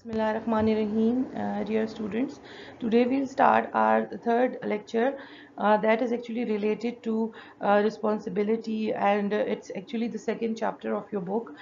Bismillahirrahmanirrahim, dear students. Today we'll start our third lecture that is actually related to responsibility, and it's actually the second chapter of your book,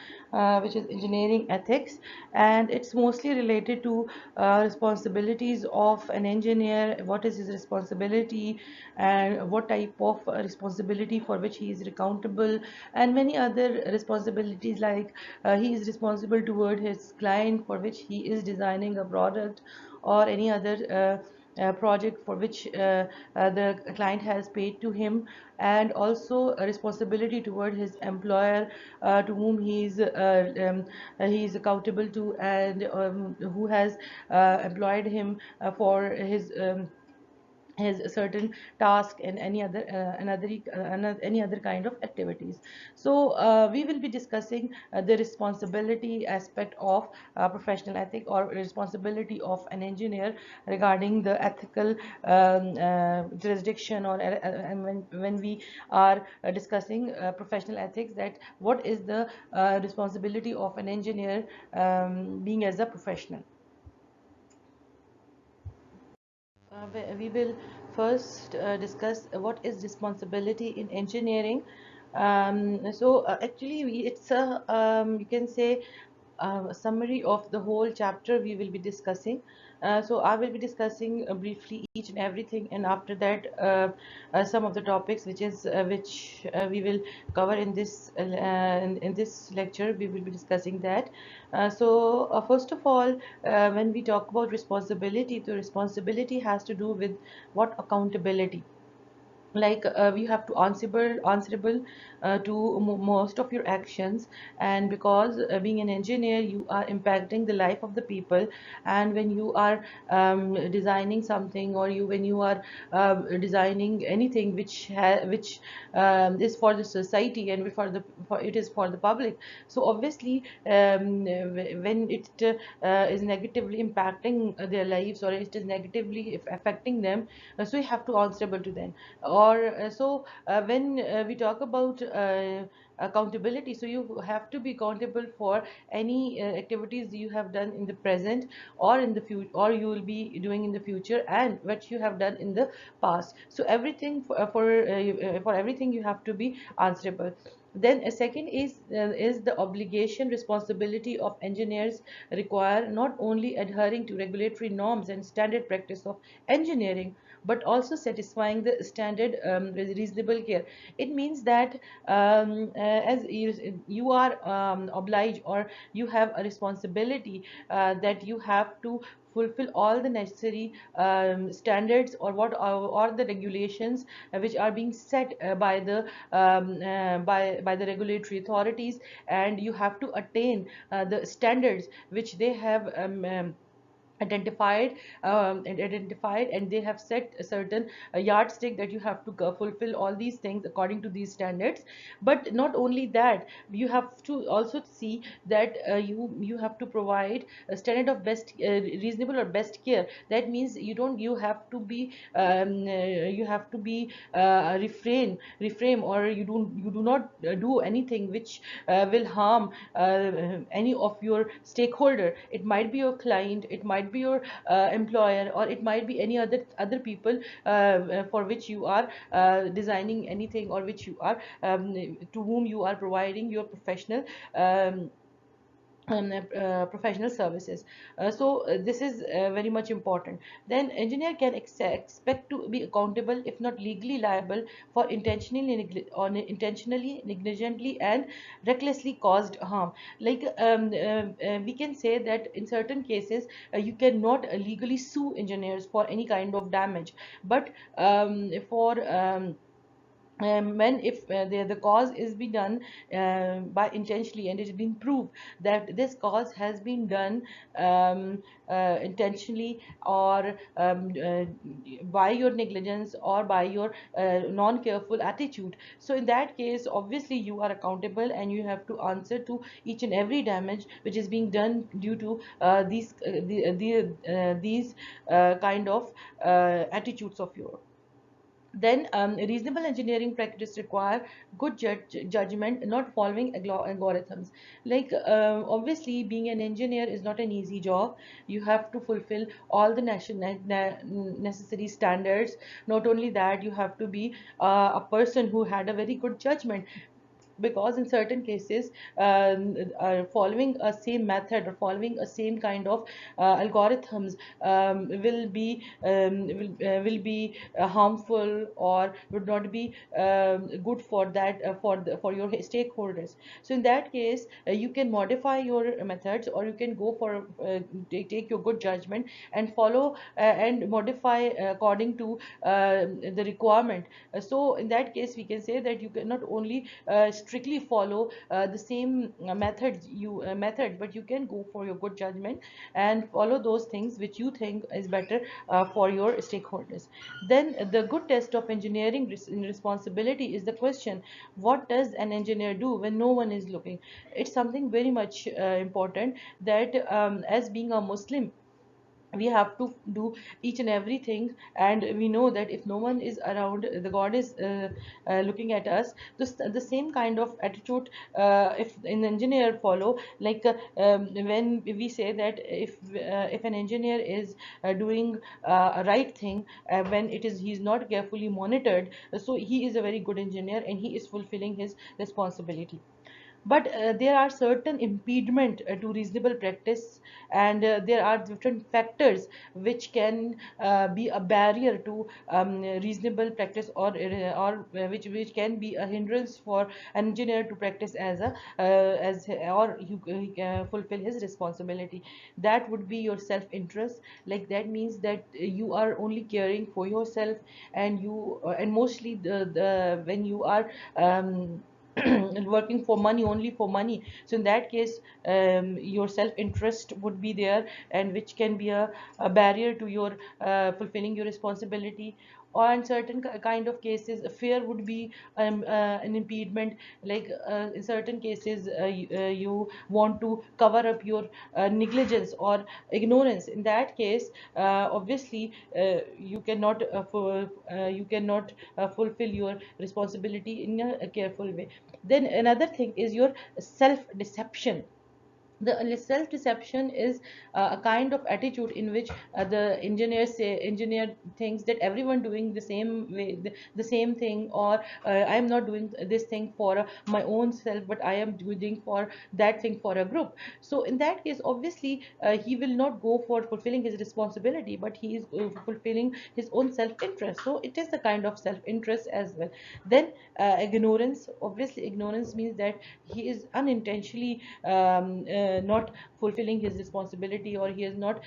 which is engineering ethics, and it's mostly related to responsibilities of an engineer, what is his responsibility, and what type of responsibility for which he is accountable, and many other responsibilities like he is responsible toward his client for which he is designing a product or any other project for which the client has paid to him, and also a responsibility toward his employer to whom he is accountable to, and who has employed him for his certain task and any other any other kind of activities. So we will be discussing the responsibility aspect of professional ethic or responsibility of an engineer regarding the ethical jurisdiction, or and when we are discussing professional ethics, that what is the responsibility of an engineer being as a professional. We will first discuss what is responsibility in engineering. Actually, it's a you can say a summary of the whole chapter we will be discussing. So I will be discussing briefly each and everything, and after that, some of the topics which we will cover in in this lecture. We will be discussing that. First of all, when we talk about responsibility, the responsibility has to do with what accountability, like you have to answerable to most of your actions. And because being an engineer, you are impacting the life of the people, and when you are designing something, or when you are designing anything which is for the society and it is for the public. So obviously, when it is negatively impacting their lives, or it is negatively affecting them, so you have to answerable to them. When we talk about accountability, so you have to be accountable for any activities you have done in the present, or in the future, or you will be doing in the future, and what you have done in the past. So everything for everything you have to be answerable. Then a second is the obligation responsibility of engineers require not only adhering to regulatory norms and standard practice of engineering, but also satisfying the standard with reasonable care. It means that as you are obliged, or you have a responsibility that you have to fulfill all the necessary standards, or the regulations which are being set by the regulatory authorities, and you have to attain the standards which they have identified, and they have set a certain yardstick that you have to fulfill all these things according to these standards. But not only that, you have to also see that you have to provide a standard of best reasonable or best care. That means you have to be you have to be refrain, or you do not do anything which will harm any of your stakeholder. It might be your client, it might be your employer, or it might be any other people for which you are designing anything, or which you are to whom you are providing your professional services. This is very much important. Then engineer can expect to be accountable, if not legally liable, for intentionally, negligently, and recklessly caused harm. Like we can say that in certain cases you cannot legally sue engineers for any kind of damage, but for when if the cause is be done by intentionally, and it has been proved that this cause has been done intentionally, or by your negligence, or by your non-careful attitude. So in that case, obviously you are accountable, and you have to answer to each and every damage which is being done due to these kind of attitudes of yours. Then reasonable engineering practice require good judgment, not following algorithms. Like obviously being an engineer is not an easy job. You have to fulfill all the necessary standards. Not only that, you have to be a person who had a very good judgment, because in certain cases following a same method or following a same kind of algorithms will be harmful or would not be good for that for your stakeholders. So in that case you can modify your methods, or you can go for take your good judgment and follow and modify according to the requirement. So in that case we can say that you cannot only strictly follow the same method, but you can go for your good judgment and follow those things which you think is better for your stakeholders. Then the good test of engineering responsibility is the question: what does an engineer do when no one is looking? It's something very much important, that as being a Muslim, we have to do each and everything, and we know that if no one is around, the God is looking at us. The same kind of attitude if an engineer follow, like when we say that if an engineer is doing a right thing, when it is he's not carefully monitored, so he is a very good engineer and he is fulfilling his responsibility. But there are certain impediment to reasonable practice, and there are different factors which can be a barrier to reasonable practice, or which can be a hindrance for an engineer to practice as a as or he can fulfill his responsibility. That would be your self interest. Like that means that you are only caring for yourself, and you and mostly the when you are um, working for money, only for money. So in that case your self interest would be there, and which can be a barrier to your fulfilling your responsibility. Or in certain kind of cases fear would be an impediment. Like in certain cases you want to cover up your negligence or ignorance. In that case obviously you cannot fulfill your responsibility in a careful way. Then another thing is your self deception. The self deception is a kind of attitude in which engineer thinks that everyone doing the same way, the same thing, or I am not doing this thing for my own self, but I am doing for that thing for a group. So in that case obviously he will not go for fulfilling his responsibility, but he is fulfilling his own self interest. So it is the kind of self interest as well. Then ignorance. Obviously ignorance means that he is unintentionally not fulfilling his responsibility, or he has not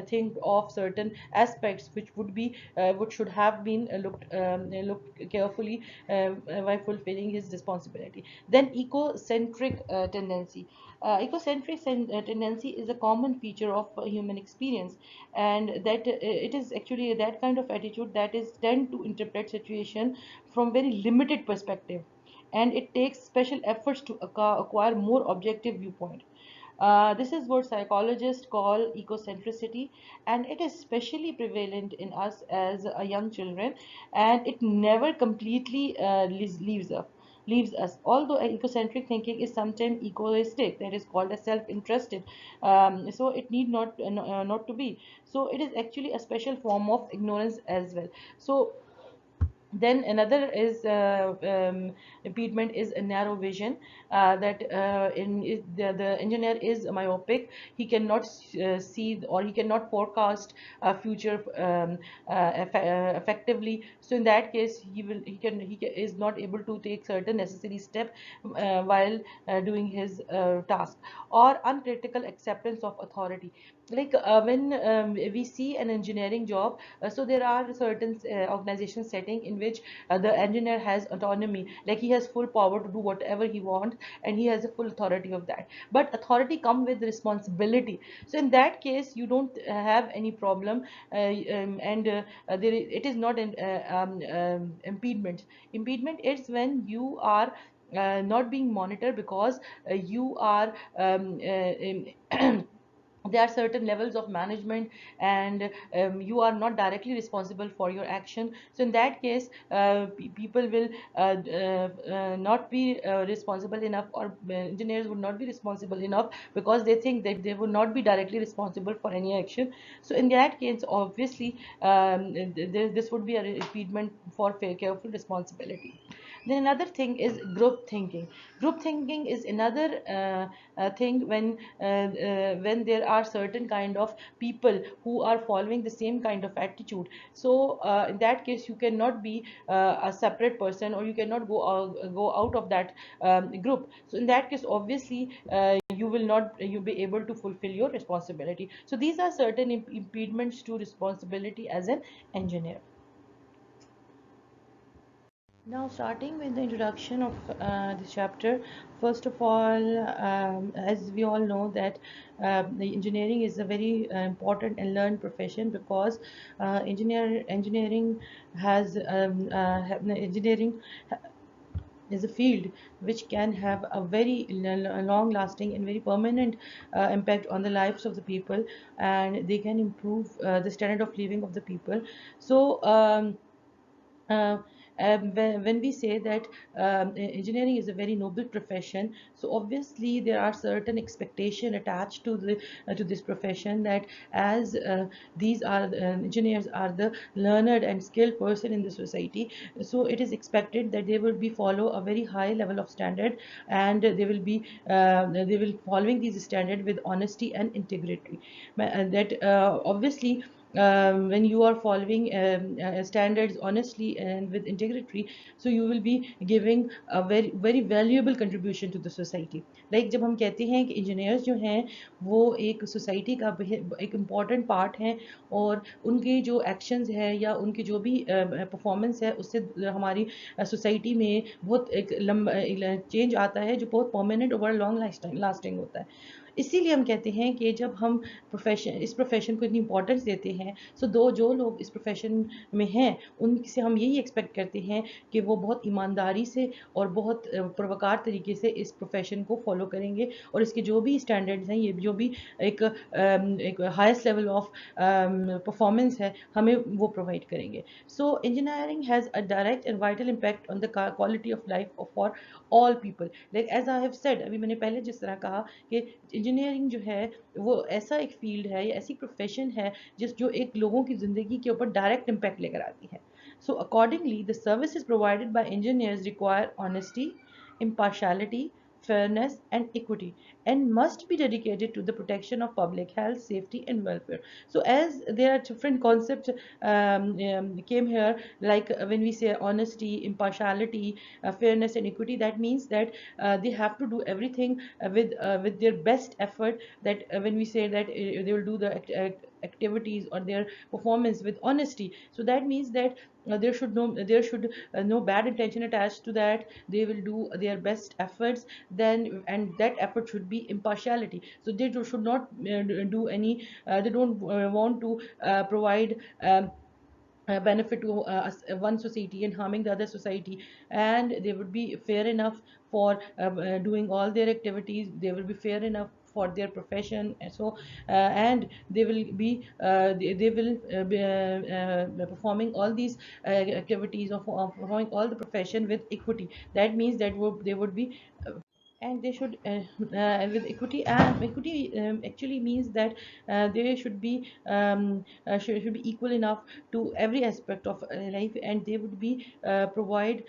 think of certain aspects which would be which should have been looked carefully while fulfilling his responsibility. Then ecocentric tendency. Tendency is a common feature of human experience, and that it is actually that kind of attitude that is tend to interpret situation from very limited perspective, and it takes special efforts to acquire more objective viewpoint. This is what psychologists call ecocentricity, and it is especially prevalent in us as a young children, and it never completely leaves us. Although ecocentric thinking is sometimes egoistic, that is called as self-interested, so it need not to be. So it is actually a special form of ignorance as well. So then another is impediment is a narrow vision, that the engineer is myopic. He cannot see, or he cannot forecast future effectively. So in that case is not able to take certain necessary step while doing his task. Or uncritical acceptance of authority. Like when we see an engineering job, so there are certain organization setting in which the engineer has autonomy, like he has full power to do whatever he wants, and he has a full authority of that. But authority come with responsibility. So in that case you don't have any problem, and it is not an impediment. Impediment is when you are not being monitored, because you are there are certain levels of management, and you are not directly responsible for your action. So in that case, people will not be responsible enough, or engineers would not be responsible enough, because they think that they would not be directly responsible for any action. So in that case, obviously, this would be a impediment for careful responsibility. Then another thing is group thinking. Group thinking is another thing when there are certain kind of people who are following the same kind of attitude. So in that case, you cannot be a separate person, or you cannot go out of that group. So in that case, obviously, you will not you be able to fulfill your responsibility. So these are certain impediments to responsibility as an engineer. Now, starting with the introduction of this chapter, first of all, as we all know that the engineering is a very important and learned profession, because engineering has engineering is a field which can have a very long lasting and very permanent impact on the lives of the people, and they can improve the standard of living of the people. So uh, when we say that engineering is a very noble profession, so obviously there are certain expectation attached to this profession, that as these are engineers are the learned and skilled person in the society, so it is expected that they will be follow a very high level of standard, and they will following these standard with honesty and integrity. That obviously, when you are following standards honestly and with integrity, so you will be giving a very very valuable contribution to the society. Like जब हम कहते हैं कि engineers जो हैं वो एक society का एक इम्पॉर्टेंट पार्ट हैं, और उनके जो एक्शंस है या उनकी जो भी परफॉर्मेंस है, उससे हमारी सोसाइटी में बहुत एक लंबा चेंज आता है, जो बहुत परमानेंट और लॉन्ग लास्टिंग होता है। इसीलिए हम कहते हैं कि जब हम इस प्रोफेशन को इतनी इंपॉर्टेंस देते हैं, सो जो लोग इस प्रोफेशन में हैं, उनसे हम यही एक्सपेक्ट करते हैं कि वो बहुत ईमानदारी से और बहुत प्रवकार तरीके से इस प्रोफेशन को फॉलो करेंगे, और इसके जो भी स्टैंडर्ड्स हैं, ये जो भी एक हाईएस्ट लेवल ऑफ परफॉर्मेंस है, हमें वो प्रोवाइड करेंगे. So engineering has a direct and vital impact on the quality of life for all people. Like as I have said, अभी मैंने पहले जिस तरह कहा कि इंजीनियरिंग जो है वो ऐसा एक फील्ड है या ऐसी प्रोफेशन है जो एक लोगों की ज़िंदगी के ऊपर डायरेक्ट इम्पैक्ट लेकर आती है. So accordingly the services provided by engineers require honesty, impartiality, fairness, and equity, and must be dedicated to the protection of public health, safety, and welfare. So, as there are different concepts came here, like when we say honesty, impartiality, fairness, and equity, that means that they have to do everything with their best effort. That when we say that they will do the activities or their performance with honesty, so that means that there should no bad intention attached to that. They will do their best efforts, then, and that effort should be impartiality. So they should not do any they don't want to provide benefit to one society and harming the other society, and they would be fair enough for doing all their activities. They will be fair enough for their profession. And so and they will be performing all these activities of performing all the profession with equity. That means that they would be and they should with equity. And equity actually means that they should be equal enough to every aspect of life, and they would be provide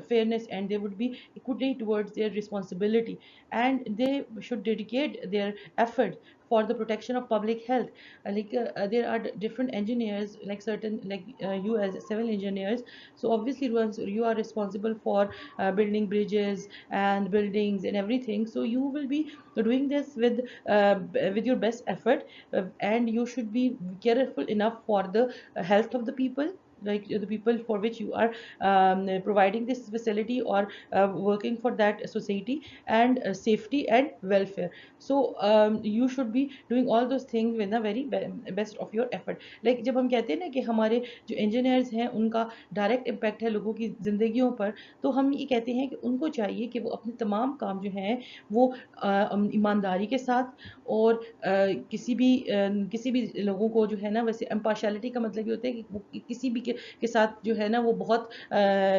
fairness, and they would be equity towards their responsibility, and they should dedicate their effort for the protection of public health. There are different engineers, like certain, like you as civil engineers. So obviously once you are responsible for building bridges and buildings and everything, so you will be doing this with your best effort, and you should be careful enough for the health of the people, like the people for which you are providing this facility or working for that society, and safety and welfare. So you should be doing all those things with the very best of your effort. Like जब हम कहते हैं ना कि हमारे जो engineers हैं उनका डायरेक्ट इम्पैक्ट है लोगों की ज़िंदगियों पर, तो हम ये कहते हैं कि उनको चाहिए कि वो अपने तमाम काम जो हैं वो ईमानदारी के साथ, और किसी भी लोगों को जो है ना, वैसे इम्पार्शियलिटी का मतलब ये होता है कि वो किसी भी के साथ जो है ना वो बहुत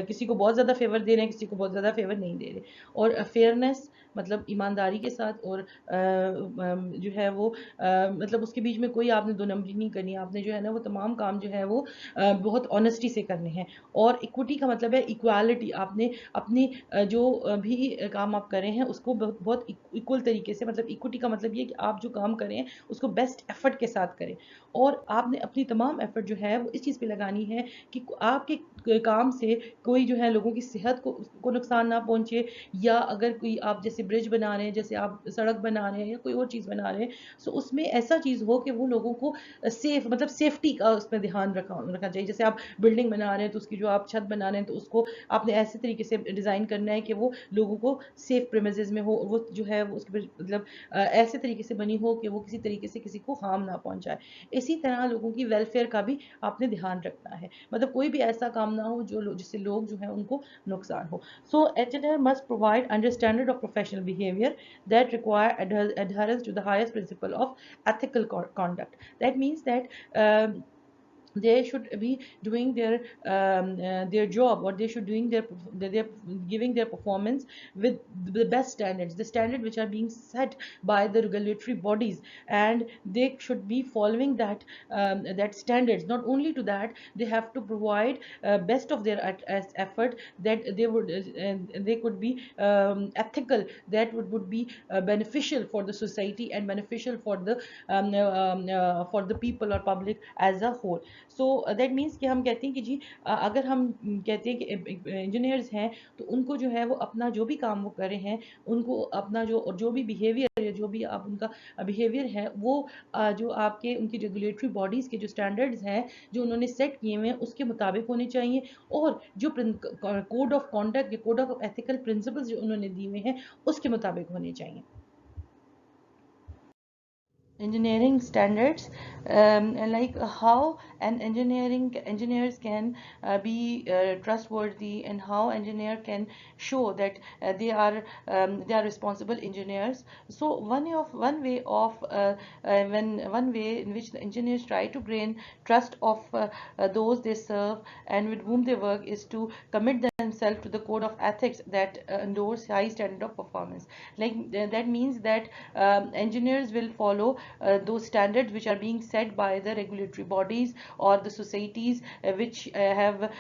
किसी को बहुत ज़्यादा फेवर दे रहे हैं, किसी को बहुत ज़्यादा फेवर नहीं दे रहे। और फेयरनेस मतलब ईमानदारी के साथ, और जो है वो मतलब उसके बीच में कोई आपने दो नंबरी नहीं करनी, आपने जो है ना वो तमाम काम जो है वो बहुत ऑनेस्टी से करने हैं। और इक्विटी का मतलब है इक्वालिटी, आपने अपनी जो भी काम आप कर रहे हैं उसको बहुत बहुत इक्वल तरीके से, मतलब इक्विटी का मतलब ये कि आप जो काम करें उसको बेस्ट एफर्ट के साथ करें, और आपने अपनी तमाम एफर्ट जो है वो इस चीज़ पे लगानी है कि आपके काम से कोई जो है लोगों की सेहत को नुकसान ना पहुंचे, या अगर कोई आप जैसे ब्रिज बना रहे हैं, जैसे आप सड़क बना रहे हैं, या कोई और चीज़ बना रहे हैं, सो उसमें ऐसा चीज़ हो कि वो लोगों को सेफ, मतलब सेफ्टी का उसमें ध्यान रखना चाहिए। जैसे आप बिल्डिंग बना रहे हैं तो उसकी जो आप छत बना रहे हैं तो उसको आपने ऐसे तरीके से डिज़ाइन करना है कि वो लोगों को सेफ प्रेमिसेस में हो, वो जो है वो उसके मतलब ऐसे तरीके से बनी हो कि वो किसी तरीके से किसी को हार्म ना पहुंचाए। इसी तरह लोगों की वेलफेयर का भी आपने ध्यान रखना है, मतलब कोई भी ऐसा काम ना हो जिससे लोग जो है उनको नुकसान हो। So engineer must provide understanding of professional behavior that require adherence to the highest principle of ethical conduct. That means that they should be doing their job, or they should doing their giving their performance with the best standards, the standard which are being set by the regulatory bodies, and they should be following that standards. Not only to that, they have to provide best of their effort, that they could be ethical, that would be beneficial for the society and beneficial for the people or public as a whole. So that means कि हम कहते हैं कि जी अगर हम कहते हैं कि इंजीनियर्स हैं तो उनको जो है वो अपना जो भी काम वो कर रहे हैं, उनको अपना जो भी बिहेवियर है, जो भी आप उनका बिहेवियर है वो जो आपके उनकी रेगुलेटरी बॉडीज़ के जो स्टैंडर्ड्स हैं जो उन्होंने सेट किए हुए हैं उसके मुताबिक होने चाहिए, और जो कोड ऑफ कॉन्डक्ट या कोड ऑफ एथिकल प्रिंसिपल्स जो उन्होंने दिए हुए हैं उसके मुताबिक होने चाहिए। Engineering standards, like how an engineers can be trustworthy, and how engineer can show that they are responsible engineers. So one way of when one way in which the engineers try to gain trust of those they serve and with whom they work is to commit themselves to the code of ethics that endorse high standard of performance. Like that means that engineers will follow those standards which are being set by the regulatory bodies or the societies which have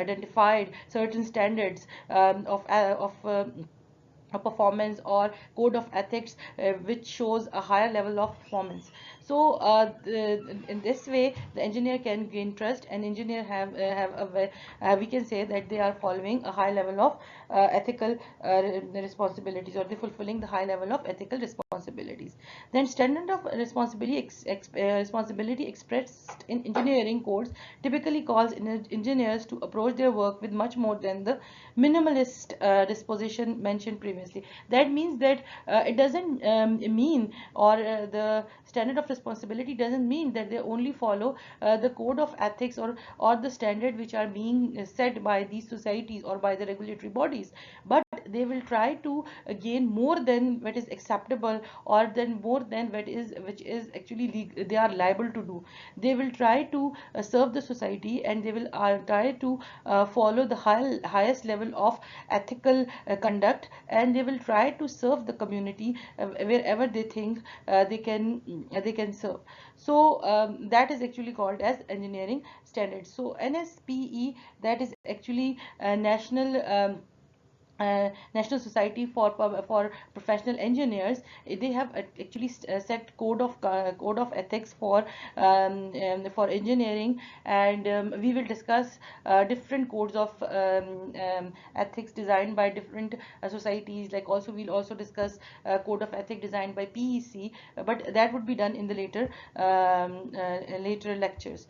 identified certain standards of performance or code of ethics which shows a higher level of performance. So in this way the engineer can gain trust, and engineer have we can say that they are following a high level of ethical responsibilities, or they fulfilling the high level of ethical responsibilities. Then standard of responsibility expressed in engineering codes typically calls engineers to approach their work with much more than the minimalist disposition mentioned previously. That means that it doesn't mean, or the standard of responsibility doesn't mean that they only follow the code of ethics or the standard which are being set by these societies or by the regulatory bodies, but they will try to gain more than what is acceptable, or then more than which is actually they are liable to do. They will try to serve the society, and they will try to follow the highest level of ethical conduct, and they will try to serve the community wherever they think they can serve. So that is actually called as engineering standards. So NSPE, that is actually national National Society for Professional Engineers, they have actually set code of ethics for engineering, and we will discuss different codes of ethics designed by different societies. Like also we'll also discuss code of ethics designed by PEC, but that would be done in the later lectures.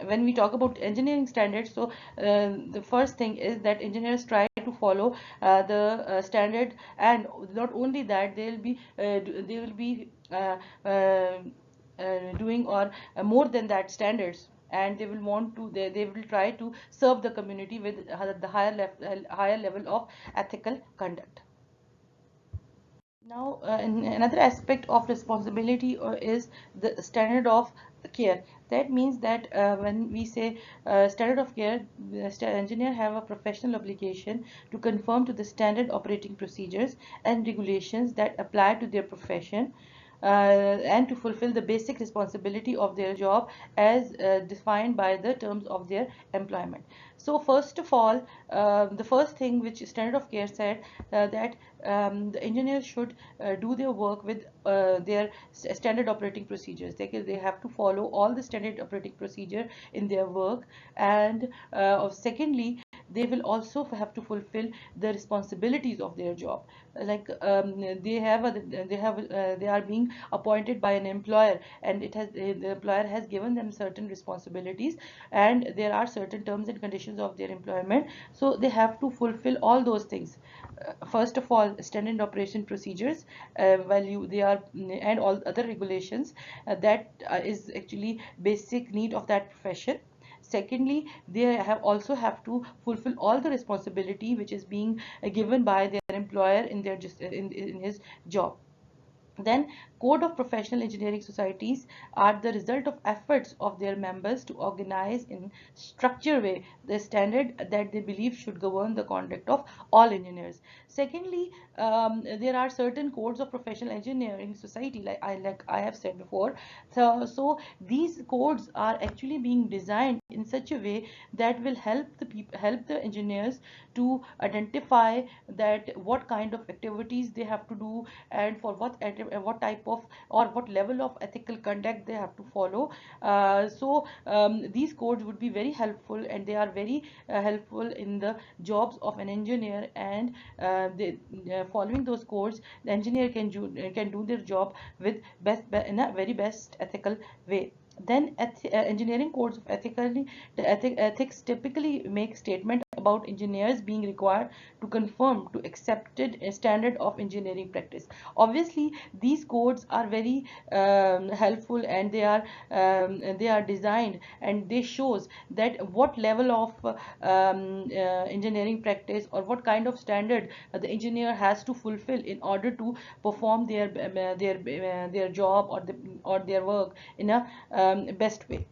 When we talk about engineering standards, so the first thing is that engineers try to follow the standard, and not only that, they will be doing or more than that standards, and they will try to serve the community with the higher level of ethical conduct. Now, another aspect of responsibility is the standard of care. That means that when we say standard of care, the engineer have a professional obligation to conform to the standard operating procedures and regulations that apply to their profession, and to fulfill the basic responsibility of their job as defined by the terms of their employment. So first of all, the first thing which standard of care said, that the engineers should do their work with their standard operating procedures. They have to follow all the standard operating procedure in their work, and secondly, they will also have to fulfill the responsibilities of their job. Like they are being appointed by an employer, and the employer has given them certain responsibilities, and there are certain terms and conditions of their employment, so they have to fulfill all those things. First of all, standard operation procedures, value they are, and all other regulations that is actually basic need of that profession. Secondly, they also have to fulfill all the responsibility which is being given by their employer in his job. Then, code of professional engineering societies are the result of efforts of their members to organize in structured way the standard that they believe should govern the conduct of all engineers. Secondly, there are certain codes of professional engineering society, like I have said before. So these codes are actually being designed in such a way that will help the engineers to identify that what kind of activities they have to do, and for what type of or what level of ethical conduct they have to follow. These codes would be very helpful, and they are very helpful in the jobs of an engineer, and following those codes, the engineer can do their job with in a very best ethical way. Then engineering codes of ethics typically make statement about engineers being required to conform to accepted standard of engineering practice. Obviously, these codes are very helpful, and they are designed, and they shows that what level of engineering practice, or what kind of standard the engineer has to fulfill in order to perform their job, or their work in a best way.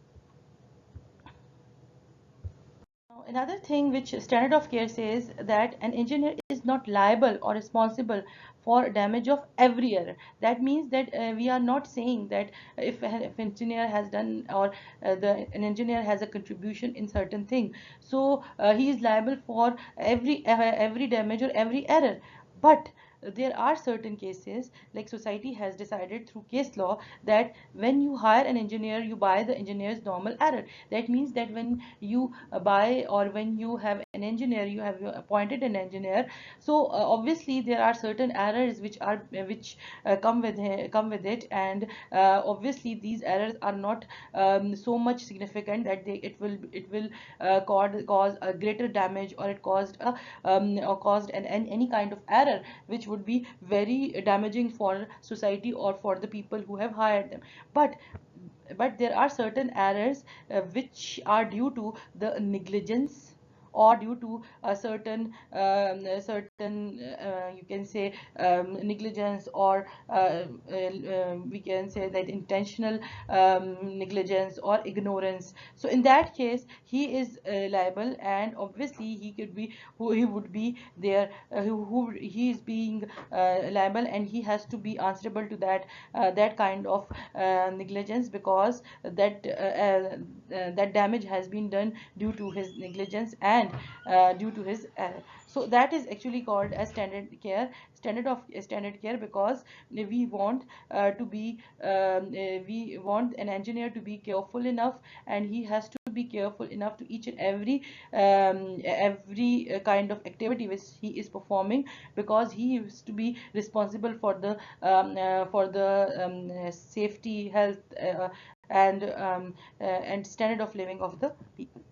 Now, another thing which standard of care says, that an engineer is not liable or responsible for damage of every error. That means that we are not saying that if engineer has done, or an engineer has a contribution in certain thing, so he is liable for every damage or every error. But there are certain cases, like society has decided through case law, that when you hire an engineer, you buy the engineer's normal error. That means that when you buy, or when you have an engineer, you have appointed an engineer, so obviously there are certain errors which come with it, and obviously these errors are not so much significant that it will cause a greater damage, or it caused a or caused any kind of error which would be very damaging for society, or for the people who have hired them. But there are certain errors which are due to the negligence, or due to you can say negligence, or we can say that intentional negligence or ignorance. So in that case, he is liable, and obviously he would be there, he is being liable, and he has to be answerable to that kind of negligence, because that damage has been done due to his negligence, and and due to his error. So that is actually called as standard care, standard care, because we want we want an engineer to be careful enough, and he has to be careful enough to each and every kind of activity which he is performing, because he used to be responsible for the safety, health, and standard of living of the people.